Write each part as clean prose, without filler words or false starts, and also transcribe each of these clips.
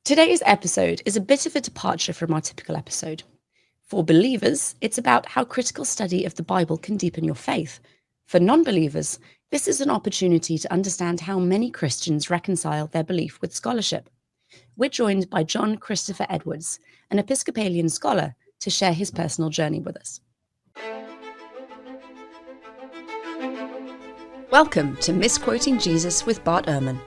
Today's episode is a bit of a departure from our typical episode. For believers, it's about how critical study of the Bible can deepen your faith. For non-believers, this is an opportunity to understand how many Christians reconcile their belief with scholarship. We're joined by John Christopher Edwards, an Episcopalian scholar, to share his personal journey with us. Welcome to Misquoting Jesus with Bart Ehrman,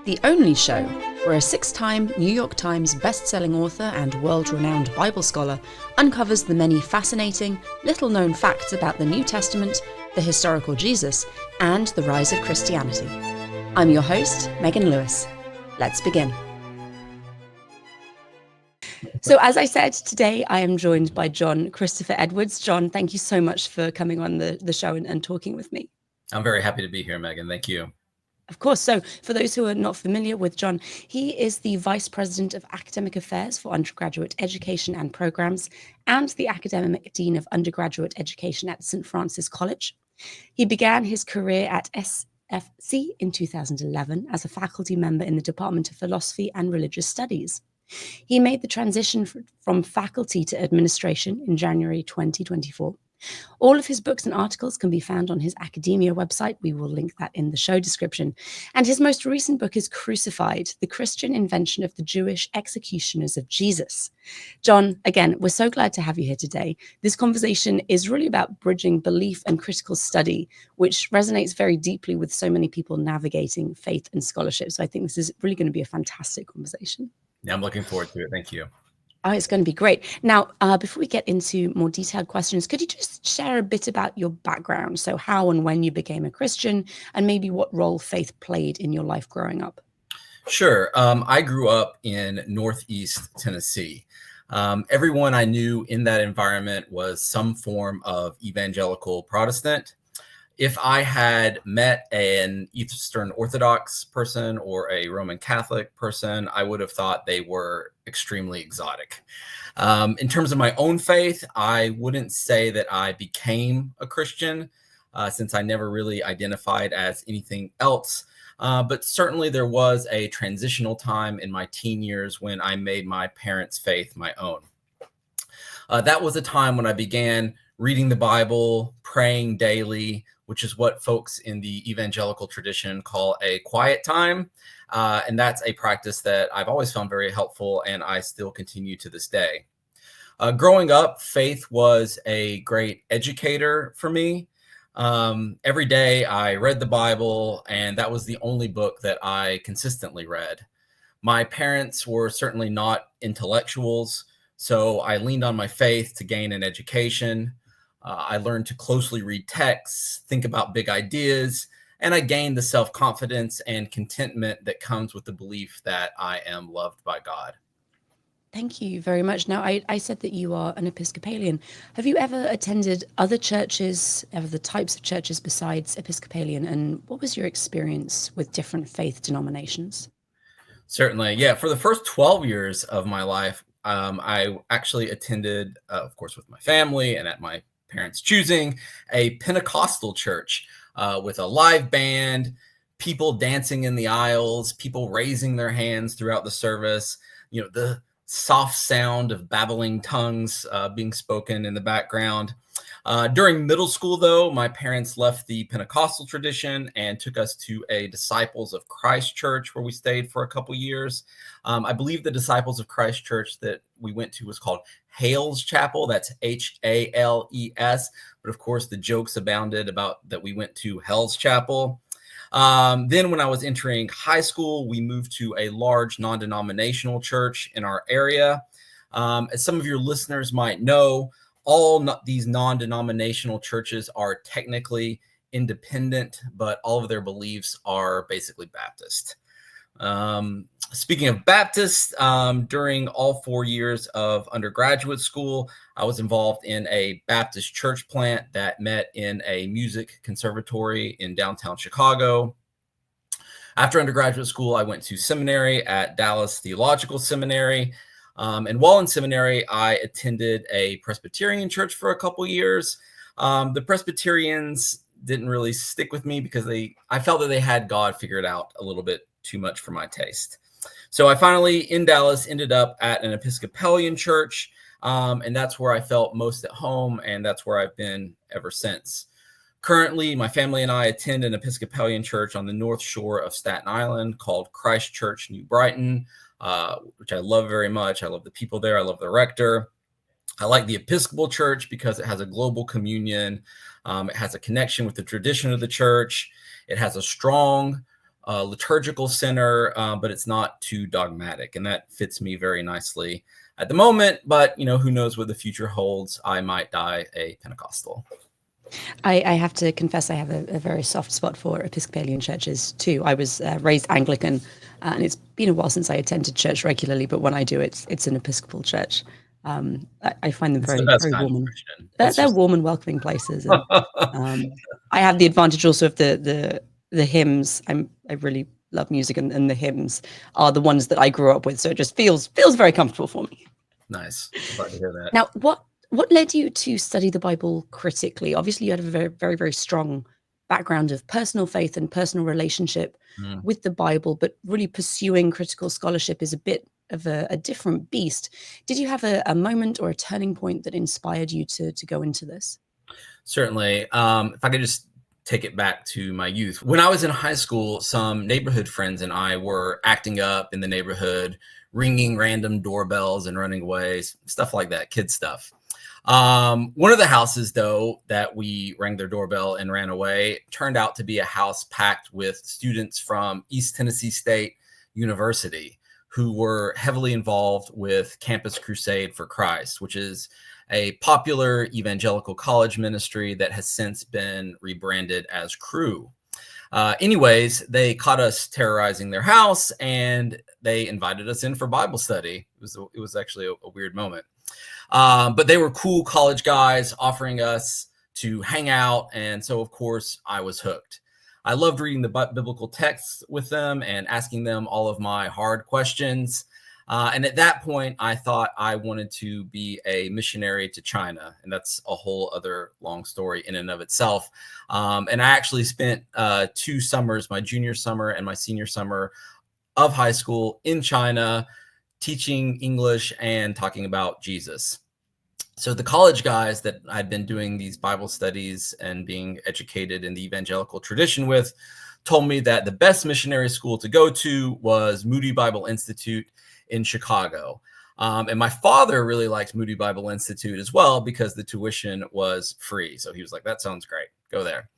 the only show where a 6-time New York Times best-selling author and world-renowned Bible scholar uncovers the many fascinating, little-known facts about the New Testament, the historical Jesus, and the rise of Christianity. I'm your host, Megan Lewis. Let's begin. So as I said, today I am joined by John Christopher Edwards. John, thank you so much for coming on the show and talking with me. I'm very happy to be here, Megan. Thank you. Of course. So for those who are not familiar with John, he is the Vice President of Academic Affairs for Undergraduate Education and Programs and the Academic Dean of Undergraduate Education at St. Francis College. He began his career at SFC in 2011 as a faculty member in the Department of Philosophy and Religious Studies. He made the transition from faculty to administration in January 2024. All of his books and articles can be found on his academia website. We will link that in the show description. And his most recent book is Crucified, the Christian Invention of the Jewish Executioners of Jesus. John, again, we're so glad to have you here today. This conversation is really about bridging belief and critical study, which resonates very deeply with so many people navigating faith and scholarship. So I think this is really going to be a fantastic conversation. Yeah, I'm looking forward to it. Thank you. Oh, it's going to be great. Now, before we get into more detailed questions, could you just share a bit about your background? So how and when you became a Christian, and maybe what role faith played in your life growing up? Sure. I grew up in Northeast Tennessee. Everyone I knew in that environment was some form of evangelical Protestant. If I had met an Eastern Orthodox person or a Roman Catholic person, I would have thought they were extremely exotic. In terms of my own faith, I wouldn't say that I became a Christian since I never really identified as anything else. But certainly there was a transitional time in my teen years when I made my parents' faith my own. That was a time when I began reading the Bible, praying daily, which is what folks in the evangelical tradition call a quiet time. And that's a practice that I've always found very helpful, and I still continue to this day. Growing up, faith was a great educator for me. Every day I read the Bible, and that was the only book that I consistently read. My parents were certainly not intellectuals, so I leaned on my faith to gain an education. I learned to closely read texts, think about big ideas, and I gained the self-confidence and contentment that comes with the belief that I am loved by God. Thank you very much. Now, I said that you are an Episcopalian. Have you ever attended other churches, other types of churches besides Episcopalian? And what was your experience with different faith denominations? Certainly. Yeah. For the first 12 years of my life, I actually attended, of course, with my family and at my parents' choosing, a Pentecostal church with a live band, people dancing in the aisles, people raising their hands throughout the service, the soft sound of babbling tongues being spoken in the background. During middle school, though, my parents left the Pentecostal tradition and took us to a Disciples of Christ church where we stayed for a couple years. I believe the Disciples of Christ church that we went to was called Hales Chapel. That's Hales. But of course, the jokes abounded about that we went to Hell's Chapel. Then when I was entering high school, we moved to a large non-denominational church in our area. As some of your listeners might know, these non-denominational churches are technically independent, but all of their beliefs are basically Baptist. Speaking of Baptist, during all 4 years of undergraduate school, I was involved in a Baptist church plant that met in a music conservatory in downtown Chicago. After undergraduate school, I went to seminary at Dallas Theological Seminary. And while in seminary, I attended a Presbyterian church for a couple years. The Presbyterians didn't really stick with me because I felt that they had God figured out a little bit too much for my taste. So I finally, in Dallas, ended up at an Episcopalian church, and that's where I felt most at home, and that's where I've been ever since. Currently, my family and I attend an Episcopalian church on the North Shore of Staten Island called Christ Church, New Brighton, which I love very much. I love the people there. I love the rector. I like the Episcopal Church because it has a global communion. It has a connection with the tradition of the church. It has a strong liturgical center, but it's not too dogmatic, and that fits me very nicely at the moment. But who knows what the future holds? I might die a Pentecostal. I have to confess I have a very soft spot for Episcopalian churches too. I was raised Anglican, and it's been a while since I attended church regularly, but when I do, it's an Episcopal church. I find them very warm. They're warm and welcoming places. And, I have the advantage also of the hymns. I really love music, and the hymns are the ones that I grew up with, so it just feels very comfortable for me. Nice. Glad to hear that. Now, what led you to study the Bible critically? Obviously, you had a very, very, very strong background of personal faith and personal relationship with the Bible, but really pursuing critical scholarship is a bit of a different beast. Did you have a moment or a turning point that inspired you to go into this? Certainly. If I could just take it back to my youth. When I was in high school, some neighborhood friends and I were acting up in the neighborhood, ringing random doorbells and running away, stuff like that, kid stuff. One of the houses, though, that we rang their doorbell and ran away turned out to be a house packed with students from East Tennessee State University who were heavily involved with Campus Crusade for Christ, which is a popular evangelical college ministry that has since been rebranded as Cru. Anyways, they caught us terrorizing their house and they invited us in for Bible study. It was actually a weird moment. But they were cool college guys offering us to hang out. And so, of course, I was hooked. I loved reading the biblical texts with them and asking them all of my hard questions. And at that point, I thought I wanted to be a missionary to China. And that's a whole other long story in and of itself. And I actually spent 2 summers, my junior summer and my senior summer of high school in China, teaching English and talking about Jesus. So the college guys that I'd been doing these Bible studies and being educated in the evangelical tradition with told me that the best missionary school to go to was Moody Bible Institute in Chicago. And my father really liked Moody Bible Institute as well because the tuition was free. So he was like, that sounds great. Go there.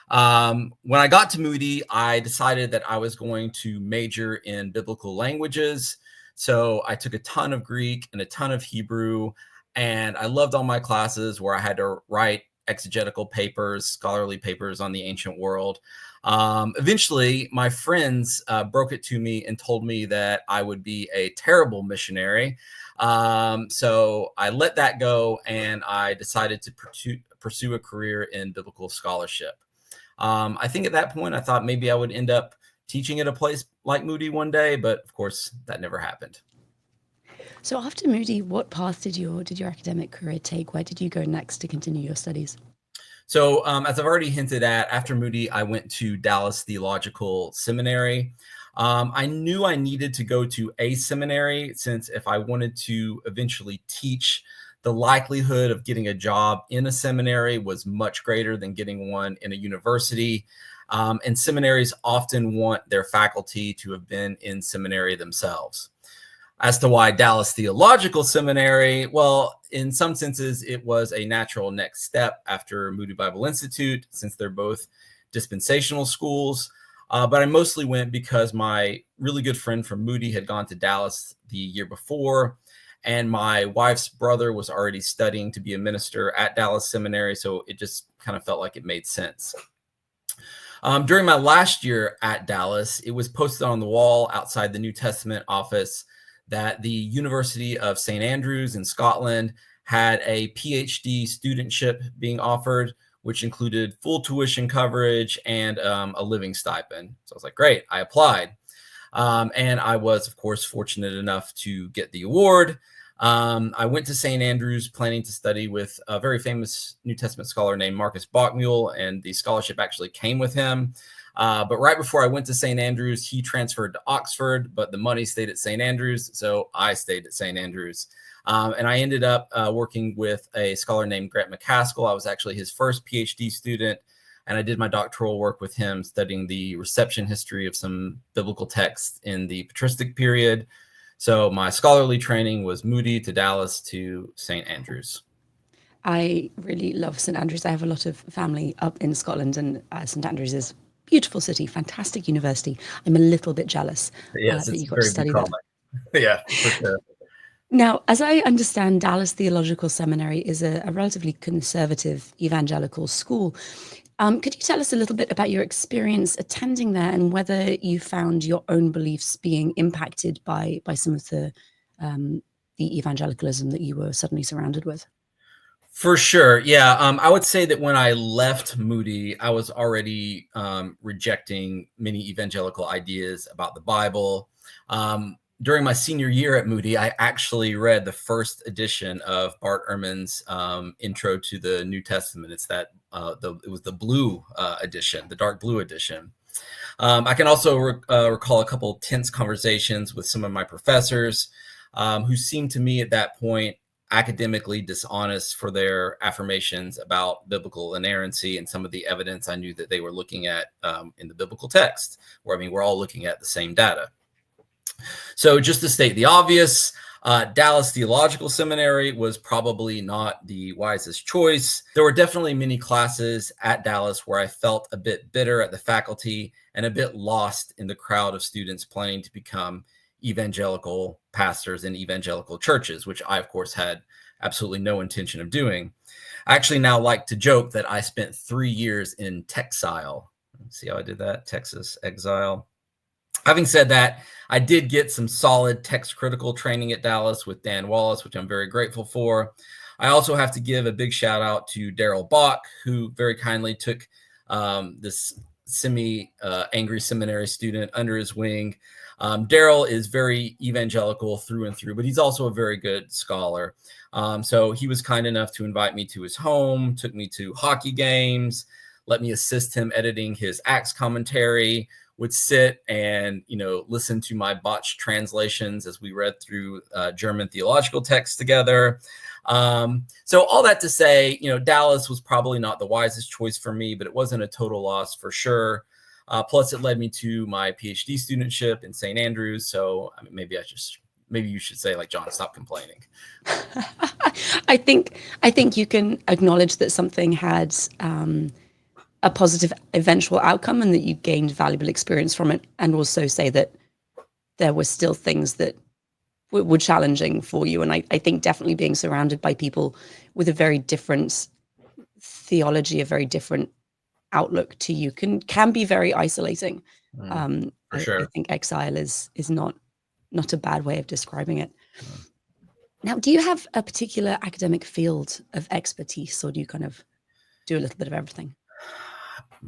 When I got to Moody, I decided that I was going to major in biblical languages. So I took a ton of Greek and a ton of Hebrew, and I loved all my classes where I had to write exegetical papers, scholarly papers on the ancient world. Eventually, my friends broke it to me and told me that I would be a terrible missionary. So I let that go, and I decided to pursue a career in biblical scholarship. I think at that point, I thought maybe I would end up teaching at a place like Moody one day, but of course, that never happened. So after Moody, what path did your academic career take? Where did you go next to continue your studies? So as I've already hinted at, after Moody, I went to Dallas Theological Seminary. I knew I needed to go to a seminary since if I wanted to eventually teach, the likelihood of getting a job in a seminary was much greater than getting one in a university. And seminaries often want their faculty to have been in seminary themselves. As to why Dallas Theological Seminary, well, in some senses, it was a natural next step after Moody Bible Institute, since they're both dispensational schools. But I mostly went because my really good friend from Moody had gone to Dallas the year before, and my wife's brother was already studying to be a minister at Dallas Seminary, so it just kind of felt like it made sense. During my last year at Dallas, it was posted on the wall outside the New Testament office that the University of St. Andrews in Scotland had a PhD studentship being offered, which included full tuition coverage and a living stipend. So I was like, great, I applied. And I was, of course, fortunate enough to get the award. I went to St. Andrews planning to study with a very famous New Testament scholar named Marcus Bachmuel, and the scholarship actually came with him. But right before I went to St. Andrews, he transferred to Oxford, but the money stayed at St. Andrews, so I stayed at St. Andrews. And I ended up working with a scholar named Grant McCaskill. I was actually his first PhD student, and I did my doctoral work with him studying the reception history of some biblical texts in the patristic period. So my scholarly training was Moody to Dallas to St. Andrews. I really love St Andrews. I have a lot of family up in Scotland, and St Andrews is a beautiful city, fantastic university. I'm a little bit jealous Yes, that it's you got to very study there. Yeah, for sure. Now, as I understand, Dallas Theological Seminary is a relatively conservative evangelical school. Could you tell us a little bit about your experience attending there and whether you found your own beliefs being impacted by some of the evangelicalism that you were suddenly surrounded with? For sure. Yeah. I would say that when I left Moody, I was already rejecting many evangelical ideas about the Bible. During my senior year at Moody, I actually read the first edition of Bart Ehrman's Intro to the New Testament. It's that it was the blue edition, the dark blue edition. I can also recall a couple tense conversations with some of my professors who seemed to me at that point academically dishonest for their affirmations about biblical inerrancy and some of the evidence I knew that they were looking at in the biblical text, where, I mean, we're all looking at the same data. So just to state the obvious, Dallas Theological Seminary was probably not the wisest choice. There were definitely many classes at Dallas where I felt a bit bitter at the faculty and a bit lost in the crowd of students planning to become evangelical pastors in evangelical churches, which I, of course, had absolutely no intention of doing. I actually now like to joke that I spent 3 years in Texile. See how I did that? Texas exile. Having said that, I did get some solid text critical training at Dallas with Dan Wallace, which I'm very grateful for. I also have to give a big shout out to Daryl Bach, who very kindly took this angry seminary student under his wing. Daryl is very evangelical through and through, but he's also a very good scholar. So he was kind enough to invite me to his home, took me to hockey games, let me assist him editing his Acts commentary, would sit and, listen to my botched translations as we read through German theological texts together. So all that to say, Dallas was probably not the wisest choice for me, but it wasn't a total loss for sure. Plus, it led me to my PhD studentship in St. Andrews. So maybe you should say, like, John, stop complaining. I think you can acknowledge that something had a positive eventual outcome and that you gained valuable experience from it, and also say that there were still things that were challenging for you. And I think definitely being surrounded by people with a very different theology, a very different outlook to you can be very isolating. For sure. I think exile is not a bad way of describing it. Now, do you have a particular academic field of expertise, or do you kind of do a little bit of everything?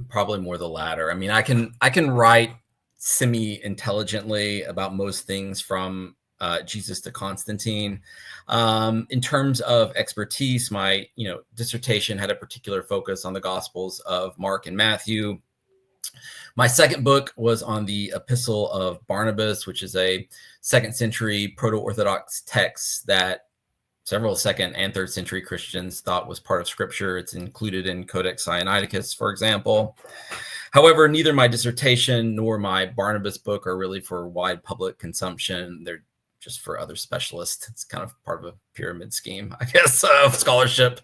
Probably more the latter. I mean, I can write semi-intelligently about most things from Jesus to Constantine. In terms of expertise, my dissertation had a particular focus on the Gospels of Mark and Matthew. My second book was on the Epistle of Barnabas, which is a 2nd century proto-Orthodox text that several 2nd and 3rd century Christians thought was part of Scripture. It's included in Codex Sinaiticus, for example. However, neither my dissertation nor my Barnabas book are really for wide public consumption. They're just for other specialists. It's kind of part of a pyramid scheme, I guess, of scholarship.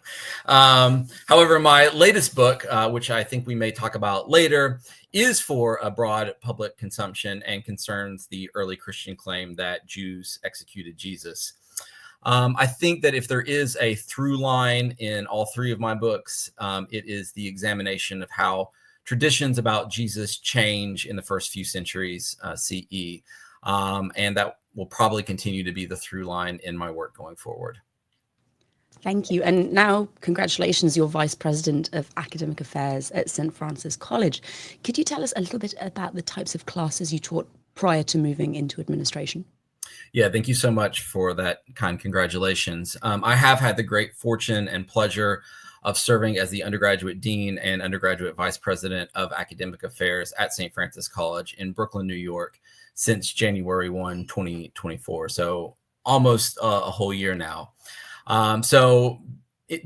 However, my latest book, which I think we may talk about later, is for a broad public consumption and concerns the early Christian claim that Jews executed Jesus. I think that if there is a through line in all 3 of my books, it is the examination of how traditions about Jesus change in the first few centuries CE. And that will probably continue to be the through line in my work going forward. Thank you. And now, congratulations, you're Vice President of Academic Affairs at St. Francis College. Could you tell us a little bit about the types of classes you taught prior to moving into administration? Yeah, thank you so much for that kind congratulations. I have had the great fortune and pleasure of serving as the undergraduate dean and undergraduate vice president of academic affairs at St. Francis College in Brooklyn, New York, since January 1, 2024. So almost a whole year now. So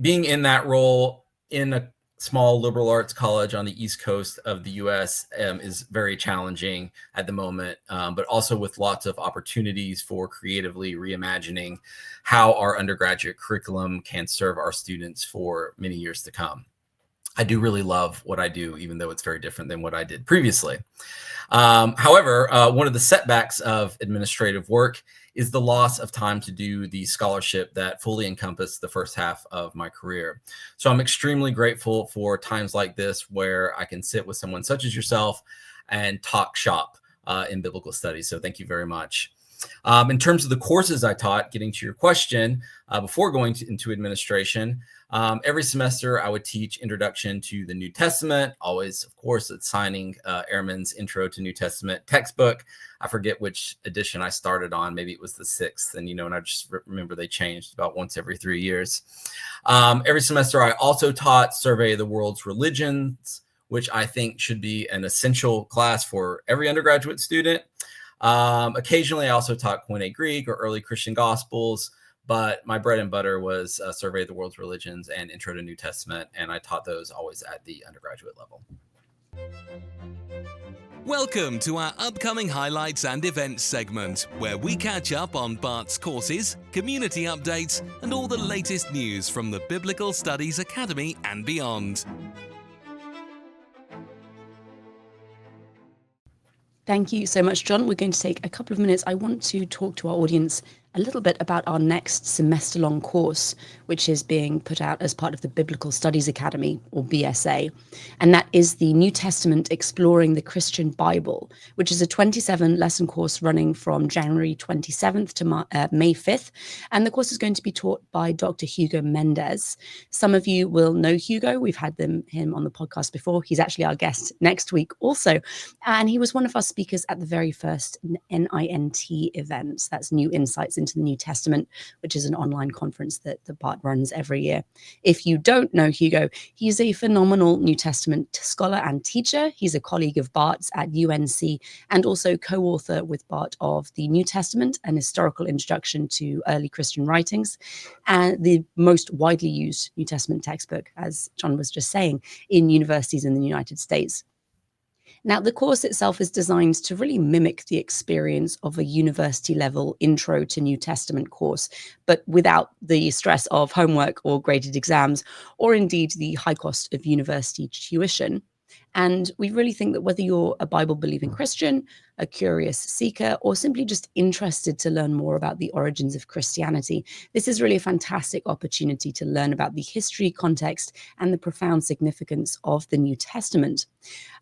being in that role in a small liberal arts college on the East Coast of the US is very challenging at the moment, but also with lots of opportunities for creatively reimagining how our undergraduate curriculum can serve our students for many years to come. I do really love what I do, even though it's very different than what I did previously. However, one of the setbacks of administrative work is the loss of time to do the scholarship that fully encompassed the first half of my career. So I'm extremely grateful for times like this where I can sit with someone such as yourself and talk shop in biblical studies. So thank you very much. In terms of the courses I taught, getting to your question, before going into administration, every semester I would teach Introduction to the New Testament, always, of course, it's signing Ehrman's Intro to New Testament textbook. I forget which edition I started on. Maybe it was the 6th. And, and I just remember they changed about once every 3 years. Every semester I also taught Survey of the World's Religions, which I think should be an essential class for every undergraduate student. Occasionally, I also taught Koine Greek or early Christian Gospels, but my bread and butter was Survey of the World's Religions and Intro to New Testament, and I taught those always at the undergraduate level. Welcome to our upcoming highlights and events segment, where we catch up on Bart's courses, community updates, and all the latest news from the Biblical Studies Academy and beyond. Thank you so much, John. We're going to take a couple of minutes. I want to talk to our audience a little bit about our next semester-long course, which is being put out as part of the Biblical Studies Academy, or BSA. And that is the New Testament Exploring the Christian Bible, which is a 27-lesson course running from January 27th to May 5th. And the course is going to be taught by Dr. Hugo Mendez. Some of you will know Hugo. We've had him on the podcast before. He's actually our guest next week also. And he was one of our speakers at the very first NINT event. That's New Insights into the New Testament, which is an online conference that Bart runs every year. If you don't know Hugo, he's a phenomenal New Testament scholar and teacher. He's a colleague of Bart's at UNC and also co-author with Bart of the New Testament, an historical introduction to early Christian writings, and the most widely used New Testament textbook, as John was just saying, in universities in the United States. Now, the course itself is designed to really mimic the experience of a university-level Intro to New Testament course, but without the stress of homework or graded exams, or indeed the high cost of university tuition. And we really think that whether you're a Bible-believing Christian, a curious seeker, or simply just interested to learn more about the origins of Christianity, this is really a fantastic opportunity to learn about the history, context, and the profound significance of the New Testament.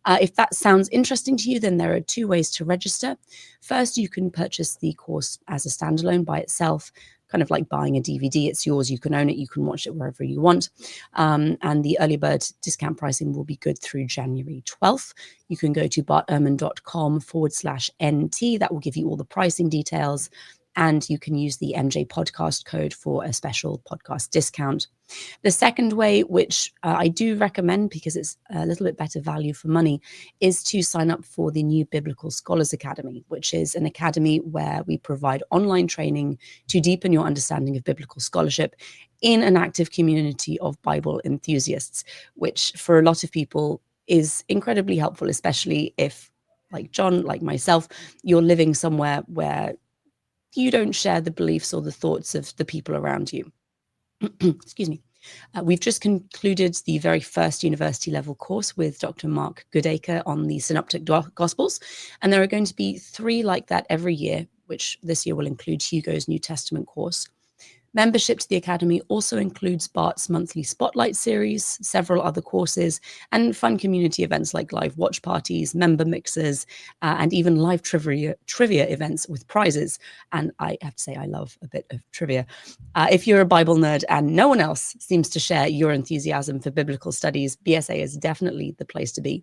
If that sounds interesting to you, then there are 2 ways to register. First, you can purchase the course as a standalone by itself, kind of like buying a DVD. It's yours. You can own it. You can watch it wherever you want. And the early bird discount pricing will be good through January 12th. You can go to bartehrman.com/NT. That will give you all the pricing details. And you can use the MJ podcast code for a special podcast discount. The second way, which I do recommend because it's a little bit better value for money, is to sign up for the new Biblical Scholars Academy, which is an academy where we provide online training to deepen your understanding of biblical scholarship in an active community of Bible enthusiasts, which for a lot of people is incredibly helpful, especially if, like John, like myself, you're living somewhere where you don't share the beliefs or the thoughts of the people around you. Excuse me. We've just concluded the very first university level course with Dr. Mark Goodacre on the Synoptic Gospels. And there are going to be 3 like that every year, which this year will include Hugo's New Testament course. Membership to the Academy also includes Bart's monthly Spotlight series, several other courses, and fun community events like live watch parties, member mixers, and even live trivia events with prizes. And I have to say, I love a bit of trivia. If you're a Bible nerd and no one else seems to share your enthusiasm for biblical studies, BSA is definitely the place to be.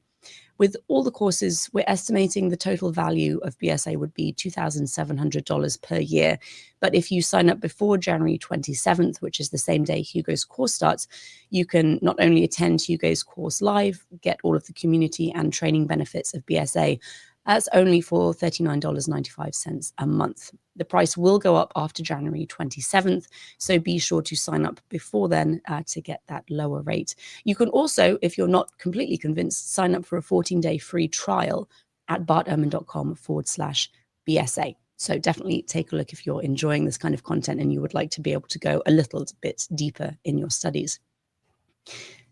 With all the courses, we're estimating the total value of BSA would be $2,700 per year. But if you sign up before January 27th, which is the same day Hugo's course starts, you can not only attend Hugo's course live, get all of the community and training benefits of BSA. That's only for $39.95 a month. The price will go up after January 27th, so be sure to sign up before then to get that lower rate. You can also, if you're not completely convinced, sign up for a 14-day free trial at bartehrman.com/BSA. So definitely take a look if you're enjoying this kind of content and you would like to be able to go a little bit deeper in your studies.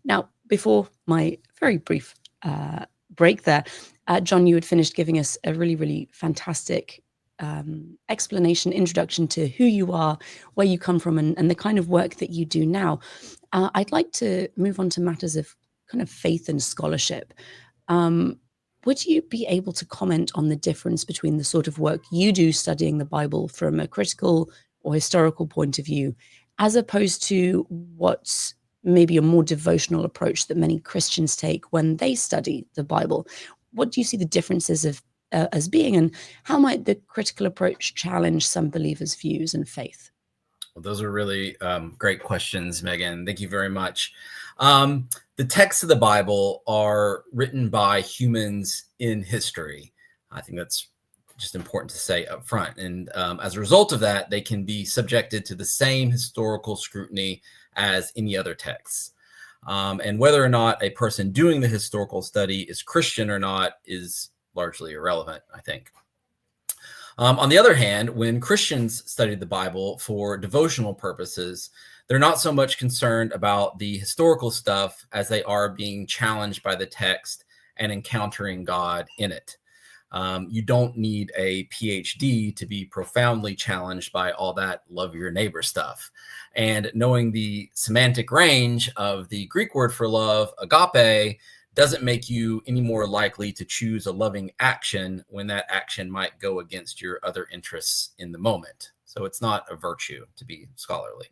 Now, before my very brief break there, John, you had finished giving us a really, really fantastic explanation, introduction to who you are, where you come from, and the kind of work that you do now. I'd like to move on to matters of kind of faith and scholarship. Would you be able to comment on the difference between the sort of work you do studying the Bible from a critical or historical point of view, as opposed to what's maybe a more devotional approach that many Christians take when they study the Bible? What do you see the differences of as being, and how might the critical approach challenge some believers' views and faith? Well, those are really great questions, Megan. Thank you very much. The texts of the Bible are written by humans in history. I think that's just important to say up front. And as a result of that, they can be subjected to the same historical scrutiny as any other texts. And whether or not a person doing the historical study is Christian or not is largely irrelevant, I think. On the other hand, when Christians study the Bible for devotional purposes, they're not so much concerned about the historical stuff as they are being challenged by the text and encountering God in it. You don't need a PhD to be profoundly challenged by all that love your neighbor stuff. And knowing the semantic range of the Greek word for love, agape, doesn't make you any more likely to choose a loving action when that action might go against your other interests in the moment. So it's not a virtue to be scholarly.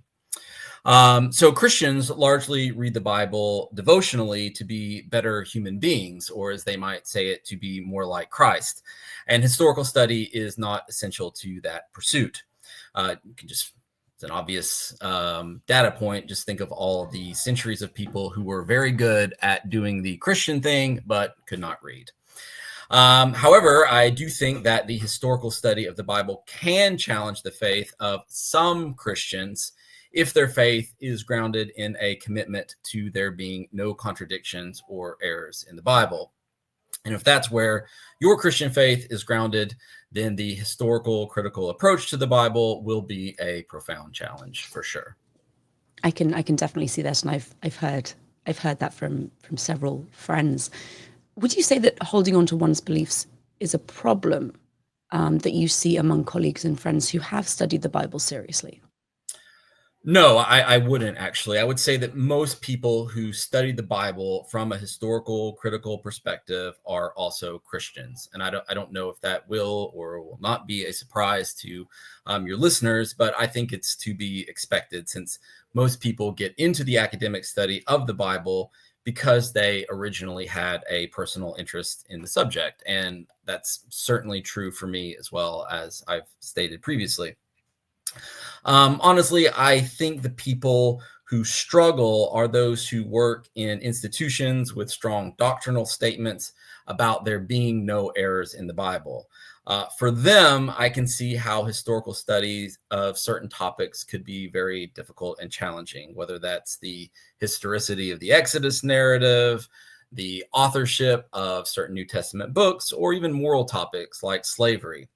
So Christians largely read the Bible devotionally to be better human beings, or as they might say it, to be more like Christ. And historical study is not essential to that pursuit. You can just, it's an obvious data point. Just think of all the centuries of people who were very good at doing the Christian thing, but could not read. However, I do think that the historical study of the Bible can challenge the faith of some Christians if their faith is grounded in a commitment to there being no contradictions or errors in the Bible. And if that's where your Christian faith is grounded, then the historical critical approach to the Bible will be a profound challenge for sure. I can definitely see that, and I've heard that from several friends. Would you say that holding on to one's beliefs is a problem that you see among colleagues and friends who have studied the Bible seriously? No, I wouldn't actually. I would say that most people who study the Bible from a historical, critical perspective are also Christians. And I don't know if that will or will not be a surprise to your listeners, but I think it's to be expected since most people get into the academic study of the Bible because they originally had a personal interest in the subject. And that's certainly true for me as well, as I've stated previously. Honestly, I think the people who struggle are those who work in institutions with strong doctrinal statements about there being no errors in the Bible. For them, I can see how historical studies of certain topics could be very difficult and challenging, whether that's the historicity of the Exodus narrative, the authorship of certain New Testament books, or even moral topics like slavery.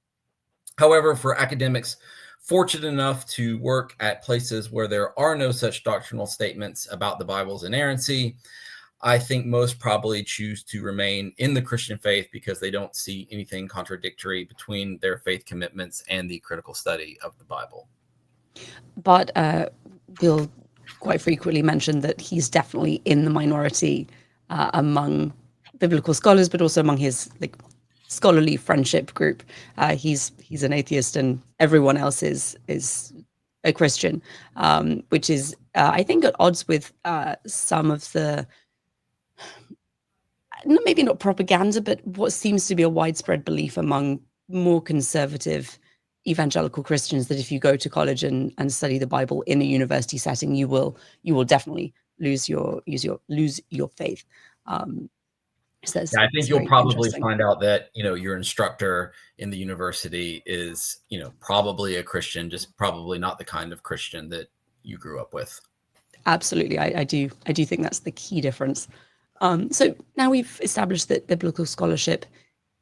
However, for academics fortunate enough to work at places where there are no such doctrinal statements about the Bible's inerrancy, I think most probably choose to remain in the Christian faith because they don't see anything contradictory between their faith commitments and the critical study of the Bible. But Bill quite frequently mentioned that he's definitely in the minority among biblical scholars, but also among his scholarly friendship group. He's an atheist, and everyone else is a Christian, which is I think at odds with some of the. maybe not propaganda, but what seems to be a widespread belief among more conservative evangelical Christians that if you go to college and study the Bible in a university setting, you will definitely lose your faith. So Yeah, I think it's you'll very probably interesting. find out that, your instructor in the university is, probably a Christian, just probably not the kind of Christian that you grew up with. Absolutely, I do think that's the key difference. So now we've established that biblical scholarship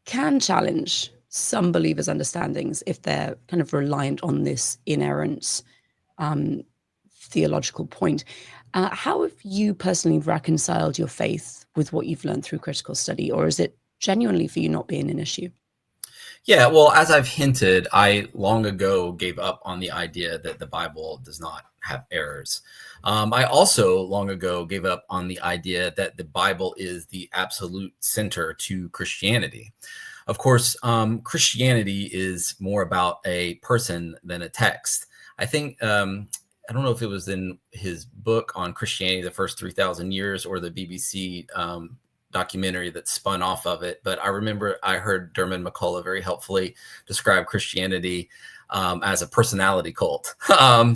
can challenge some believers' understandings if they're kind of reliant on this inerrant theological point. How have you personally reconciled your faith with what you've learned through critical study, or is it genuinely for you not being an issue? Yeah, well, as I've hinted, I long ago gave up on the idea that the Bible does not have errors. I also long ago gave up on the idea that the Bible is the absolute center to Christianity. Of course, Christianity is more about a person than a text. I think, I don't know if it was in his book on Christianity, the first 3,000 years, or the BBC documentary that spun off of it. But I remember I heard Dermot McCullough very helpfully describe Christianity as a personality cult.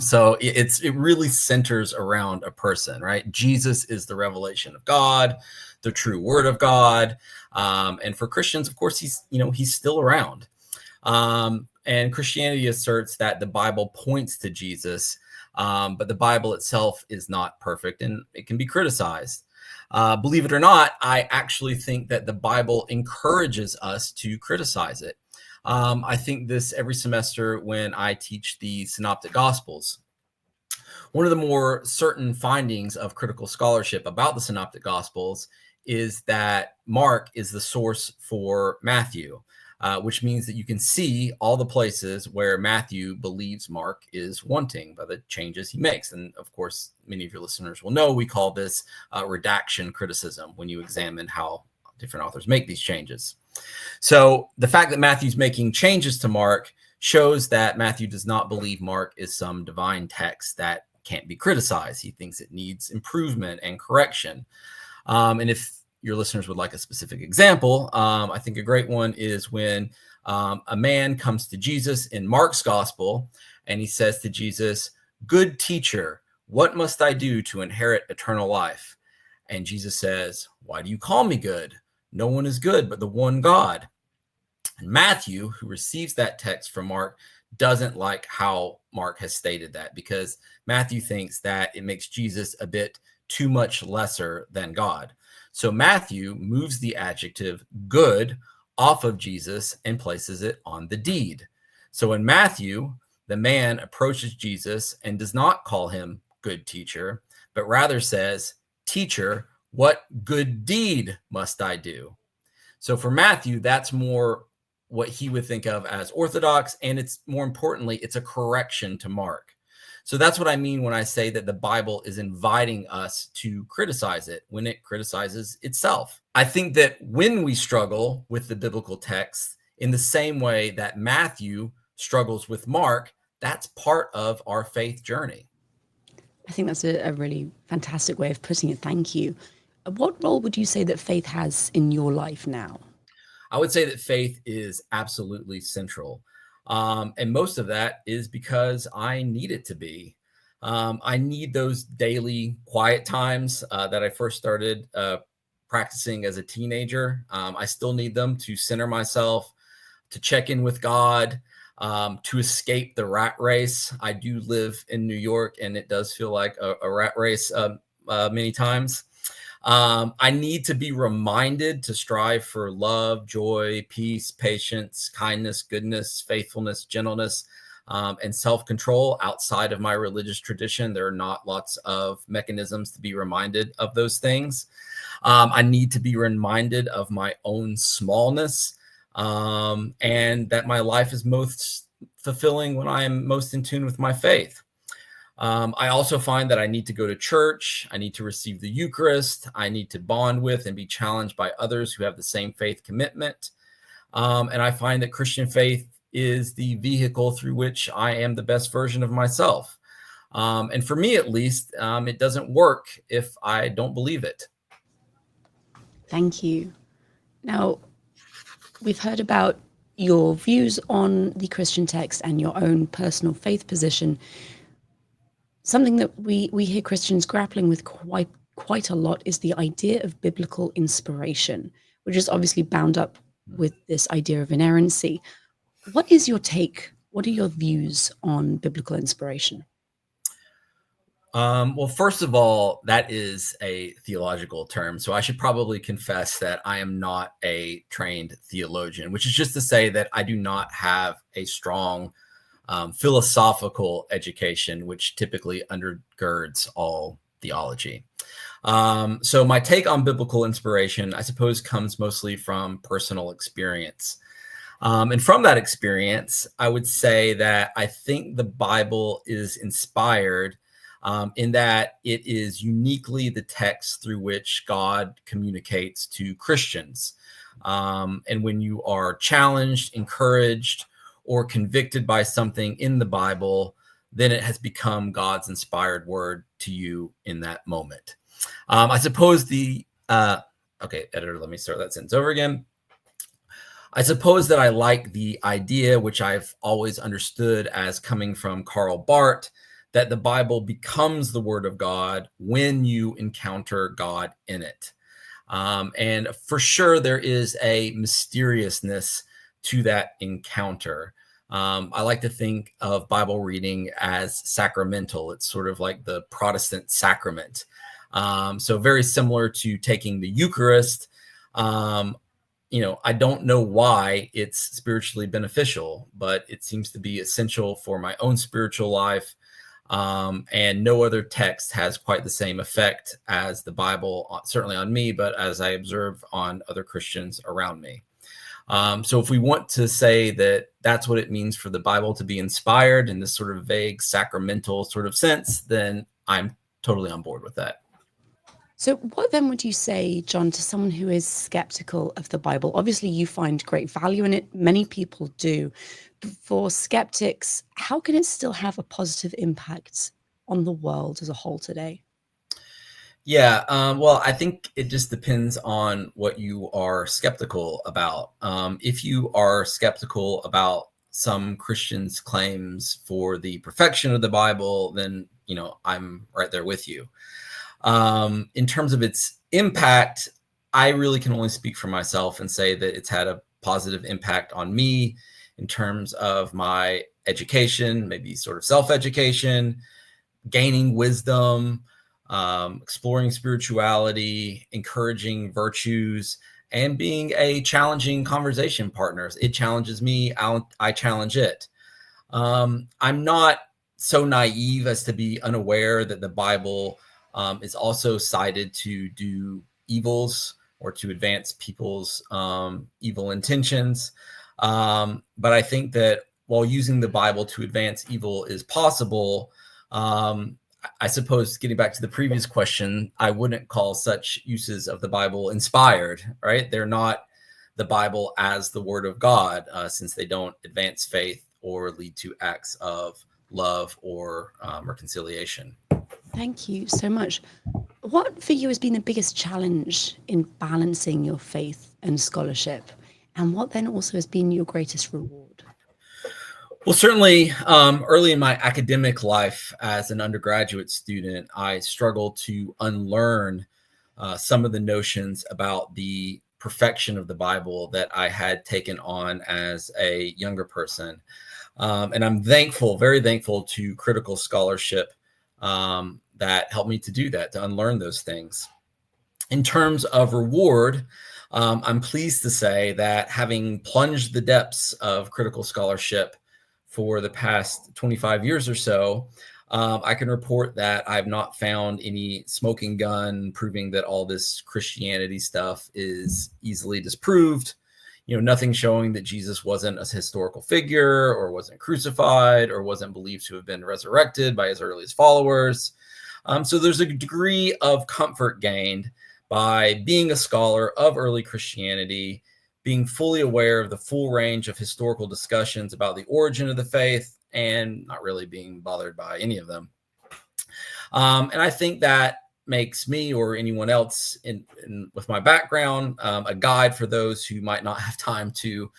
So it really centers around a person, right? Jesus is the revelation of God, the true word of God. And for Christians, of course, he's still around. And Christianity asserts that the Bible points to Jesus, but the Bible itself is not perfect and it can be criticized. Believe it or not, I actually think that the Bible encourages us to criticize it. I think this every semester when I teach the Synoptic Gospels. One of the more certain findings of critical scholarship about the Synoptic Gospels is that Mark is the source for Matthew, which means that you can see all the places where Matthew believes Mark is wanting by the changes he makes. And of course, many of your listeners will know we call this redaction criticism when you examine how different authors make these changes. So the fact that Matthew's making changes to Mark shows that Matthew does not believe Mark is some divine text that can't be criticized. He thinks it needs improvement and correction. And if your listeners would like a specific example, I think a great one is when a man comes to Jesus in Mark's gospel and he says to Jesus, "Good teacher, what must I do to inherit eternal life?" And Jesus says, "Why do you call me good? No one is good but the one God." And Matthew, who receives that text from Mark, doesn't like how Mark has stated that, because Matthew thinks that it makes Jesus a bit too much lesser than God. So Matthew moves the adjective good off of Jesus and places it on the deed. So in Matthew, the man approaches Jesus and does not call him good teacher, but rather says, "Teacher, what good deed must I do?" So for Matthew, that's more what he would think of as orthodox, and it's more importantly, it's a correction to Mark. So that's what I mean when I say that the Bible is inviting us to criticize it when it criticizes itself. I think that when we struggle with the biblical text in the same way that Matthew struggles with Mark, that's part of our faith journey. I think that's a really fantastic way of putting it. Thank you. What role would you say that faith has in your life now? I would say that faith is absolutely central. And most of that is because I need it to be. I need those daily quiet times that I first started practicing as a teenager. I still need them to center myself, to check in with God, to escape the rat race. I do live in New York, and it does feel like a rat race many times. I need to be reminded to strive for love, joy, peace, patience, kindness, goodness, faithfulness, gentleness, and self-control. Outside of my religious tradition, there are not lots of mechanisms to be reminded of those things. I need to be reminded of my own smallness, and that my life is most fulfilling when I am most in tune with my faith. I also find that I need to go to church. I need to receive the Eucharist. I need to bond with and be challenged by others who have the same faith commitment. And I find that Christian faith is the vehicle through which I am the best version of myself. And for me, at least, it doesn't work if I don't believe it. Thank you. Now, we've heard about your views on the Christian text and your own personal faith position. Something that we hear Christians grappling with quite a lot is the idea of biblical inspiration, which is obviously bound up with this idea of inerrancy. What is your take? What are your views on biblical inspiration? Well, first of all, that is a theological term. So I should probably confess that I am not a trained theologian, which is just to say that I do not have a strong philosophical education, which typically undergirds all theology. So my take on biblical inspiration, I suppose, comes mostly from personal experience. And from that experience, I would say that I think the Bible is inspired in that it is uniquely the text through which God communicates to Christians. And when you are challenged, encouraged, or convicted by something in the Bible, then it has become God's inspired word to you in that moment. I suppose okay, editor, let me start that sentence over again. I suppose that I like the idea, which I've always understood as coming from Karl Barth, that the Bible becomes the word of God when you encounter God in it. And for sure, there is a mysteriousness to that encounter. I like to think of Bible reading as sacramental. It's sort of like the Protestant sacrament. So very similar to taking the Eucharist. I don't know why it's spiritually beneficial, but it seems to be essential for my own spiritual life. And no other text has quite the same effect as the Bible, certainly on me, but as I observe on other Christians around me. So if we want to say that that's what it means for the Bible to be inspired in this sort of vague sacramental sort of sense, then I'm totally on board with that. So what then would you say, John, to someone who is skeptical of the Bible? Obviously, you find great value in it. Many people do. But for skeptics, how can it still have a positive impact on the world as a whole today? Yeah, well, I think it just depends on what you are skeptical about. If you are skeptical about some Christians' claims for the perfection of the Bible, then, I'm right there with you. In terms of its impact, I really can only speak for myself and say that it's had a positive impact on me in terms of my education, maybe sort of self-education, gaining wisdom, exploring spirituality, encouraging virtues, and being a challenging conversation partner. It challenges me, I challenge it. I'm not so naive as to be unaware that the Bible is also cited to do evils or to advance people's evil intentions. But I think that while using the Bible to advance evil is possible, I suppose getting back to the previous question, I wouldn't call such uses of the Bible inspired, right? They're not the Bible as the word of God, since they don't advance faith or lead to acts of love or reconciliation. Thank you so much. What for you has been the biggest challenge in balancing your faith and scholarship? And what then also has been your greatest reward? Well, certainly early in my academic life as an undergraduate student, I struggled to unlearn some of the notions about the perfection of the Bible that I had taken on as a younger person. And I'm thankful, very thankful to critical scholarship that helped me to do that, to unlearn those things. In terms of reward, I'm pleased to say that having plunged the depths of critical scholarship for the past 25 years or so, I can report that I've not found any smoking gun proving that all this Christianity stuff is easily disproved. Nothing showing that Jesus wasn't a historical figure or wasn't crucified or wasn't believed to have been resurrected by his earliest followers. So there's a degree of comfort gained by being a scholar of early Christianity, being fully aware of the full range of historical discussions about the origin of the faith, and not really being bothered by any of them. And I think that makes me or anyone else with my background a guide for those who might not have time to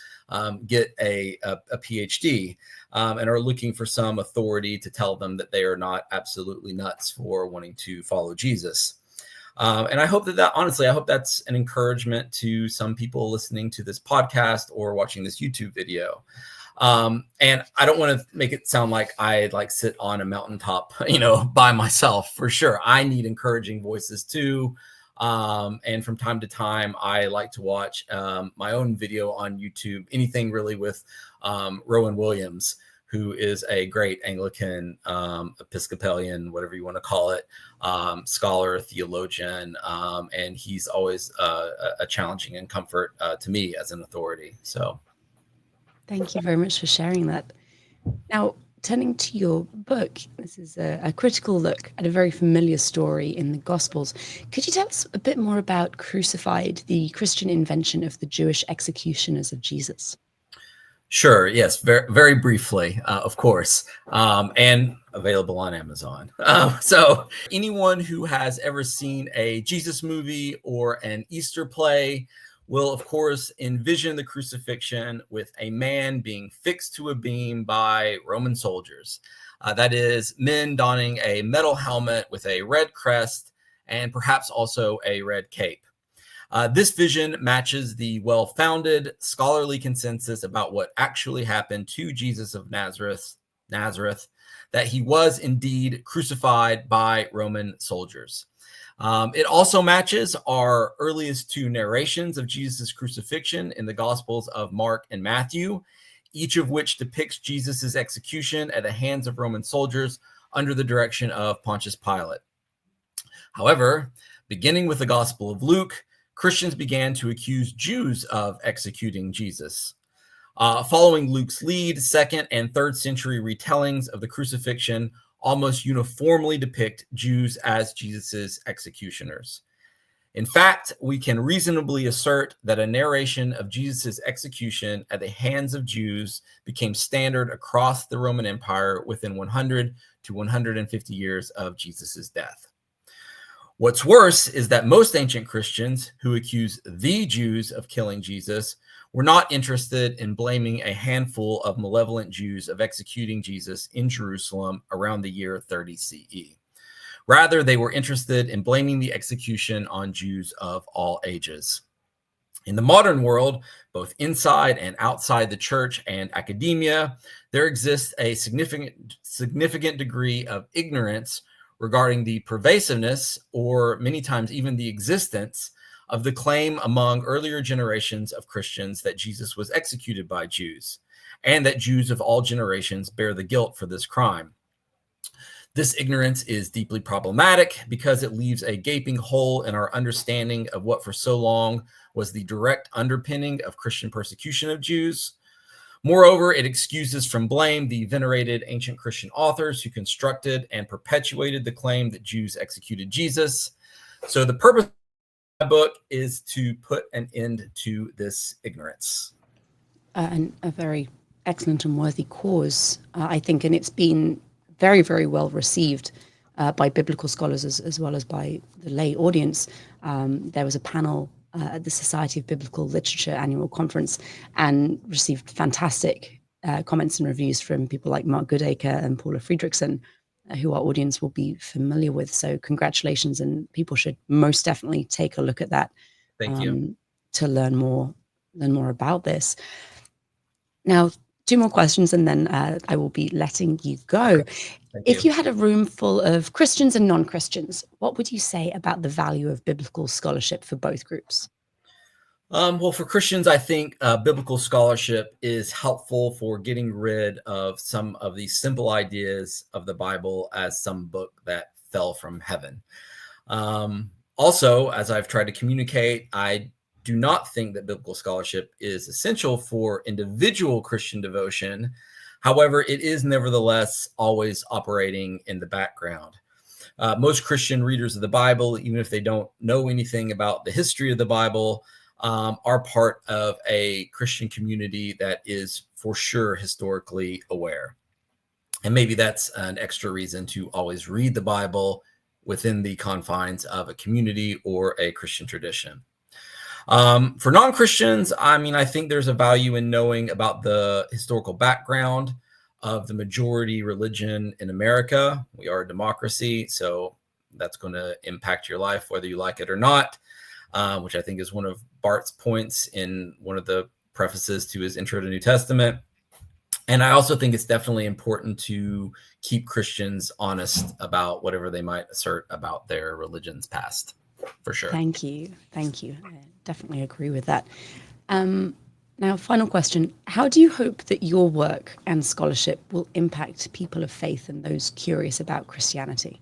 get a PhD and are looking for some authority to tell them that they are not absolutely nuts for wanting to follow Jesus. And I hope honestly, I hope that's an encouragement to some people listening to this podcast or watching this YouTube video. And I don't want to make it sound like I sit on a mountaintop, by myself. For sure, I need encouraging voices too. And from time to time, I like to watch my own video on YouTube, anything really with Rowan Williams, who is a great Anglican, Episcopalian, whatever you want to call it, scholar, theologian, and he's always a challenging and comfort to me as an authority. So, thank you very much for sharing that. Now, turning to your book, this is a critical look at a very familiar story in the Gospels. Could you tell us a bit more about Crucified, the Christian invention of the Jewish executioners of Jesus? Sure. Yes. Very, very briefly, of course, and available on Amazon. So anyone who has ever seen a Jesus movie or an Easter play will, of course, envision the crucifixion with a man being fixed to a beam by Roman soldiers. That is, men donning a metal helmet with a red crest and perhaps also a red cape. This vision matches the well-founded scholarly consensus about what actually happened to Jesus of Nazareth, that he was indeed crucified by Roman soldiers. It also matches our earliest two narrations of Jesus' crucifixion in the Gospels of Mark and Matthew, each of which depicts Jesus' execution at the hands of Roman soldiers under the direction of Pontius Pilate. However, beginning with the Gospel of Luke, Christians began to accuse Jews of executing Jesus. Following Luke's lead, 2nd and 3rd century retellings of the crucifixion almost uniformly depict Jews as Jesus's executioners. In fact, we can reasonably assert that a narration of Jesus's execution at the hands of Jews became standard across the Roman Empire within 100 to 150 years of Jesus's death. What's worse is that most ancient Christians who accuse the Jews of killing Jesus were not interested in blaming a handful of malevolent Jews of executing Jesus in Jerusalem around the year 30 CE. Rather, they were interested in blaming the execution on Jews of all ages. In the modern world, both inside and outside the church and academia, there exists a significant degree of ignorance regarding the pervasiveness, or many times even the existence, of the claim among earlier generations of Christians that Jesus was executed by Jews, and that Jews of all generations bear the guilt for this crime. This ignorance is deeply problematic because it leaves a gaping hole in our understanding of what for so long was the direct underpinning of Christian persecution of Jews. Moreover, it excuses from blame the venerated ancient Christian authors who constructed and perpetuated the claim that Jews executed Jesus. So the purpose of my book is to put an end to this ignorance. And a very excellent and worthy cause, I think, and it's been very, very well received by biblical scholars as well as by the lay audience. There was a panel at the Society of Biblical Literature annual conference and received fantastic comments and reviews from people like Mark Goodacre and Paula Friedrichsen, who our audience will be familiar with. So congratulations, and people should most definitely take a look at that. Thank you. To learn more about this. Now, 2 more questions, and then I will be letting you go. If you had a room full of Christians and non-Christians, what would you say about the value of biblical scholarship for both groups? Well, for Christians, I think biblical scholarship is helpful for getting rid of some of these simple ideas of the Bible as some book that fell from heaven. Also, as I've tried to communicate, I do not think that biblical scholarship is essential for individual Christian devotion. However, it is nevertheless always operating in the background. Most Christian readers of the Bible, even if they don't know anything about the history of the Bible, are part of a Christian community that is for sure historically aware. And maybe that's an extra reason to always read the Bible within the confines of a community or a Christian tradition. For non-Christians, I think there's a value in knowing about the historical background of the majority religion in America. We are a democracy, so that's going to impact your life whether you like it or not, which I think is one of Bart's points in one of the prefaces to his Intro to New Testament. And I also think it's definitely important to keep Christians honest about whatever they might assert about their religion's past, for sure. Thank you. Thank you. I definitely agree with that. Now, final question. How do you hope that your work and scholarship will impact people of faith and those curious about Christianity?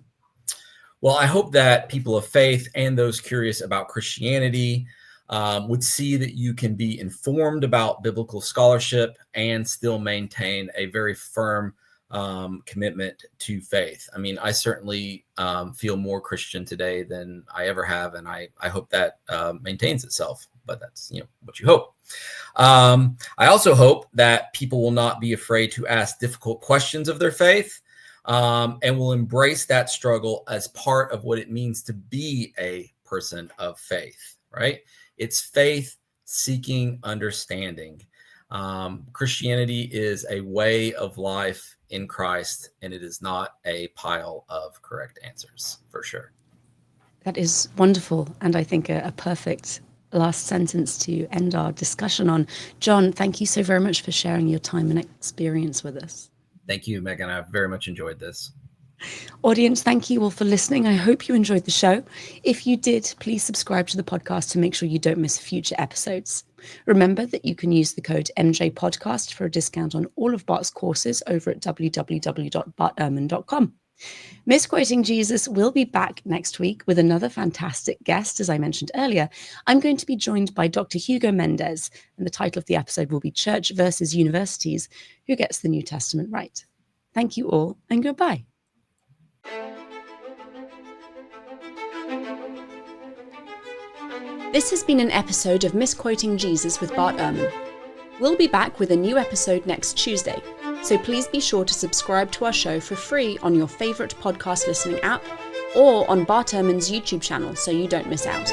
Well, I hope that people of faith and those curious about Christianity would see that you can be informed about biblical scholarship and still maintain a very firm commitment to faith. I certainly feel more Christian today than I ever have, and I hope that maintains itself. But that's what you hope. I also hope that people will not be afraid to ask difficult questions of their faith, and will embrace that struggle as part of what it means to be a person of faith. Right? It's faith seeking understanding. Christianity is a way of life in Christ, and it is not a pile of correct answers, for sure. That is wonderful, and I think a perfect last sentence to end our discussion on. John, thank you so very much for sharing your time and experience with us. Thank you, Megan. I've very much enjoyed this. Audience, thank you all for listening. I hope you enjoyed the show. If you did, please subscribe to the podcast to make sure you don't miss future episodes. Remember that you can use the code MJPodcast for a discount on all of Bart's courses over at www.bartehrman.com. Misquoting Jesus will be back next week with another fantastic guest, as I mentioned earlier. I'm going to be joined by Dr. Hugo Mendez, and the title of the episode will be Church versus Universities, Who Gets the New Testament Right? Thank you all, and goodbye. This has been an episode of Misquoting Jesus with Bart Ehrman. We'll be back with a new episode next Tuesday, so please be sure to subscribe to our show for free on your favourite podcast listening app or on Bart Ehrman's YouTube channel so you don't miss out.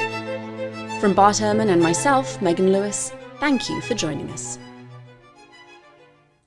From Bart Ehrman and myself, Megan Lewis, thank you for joining us.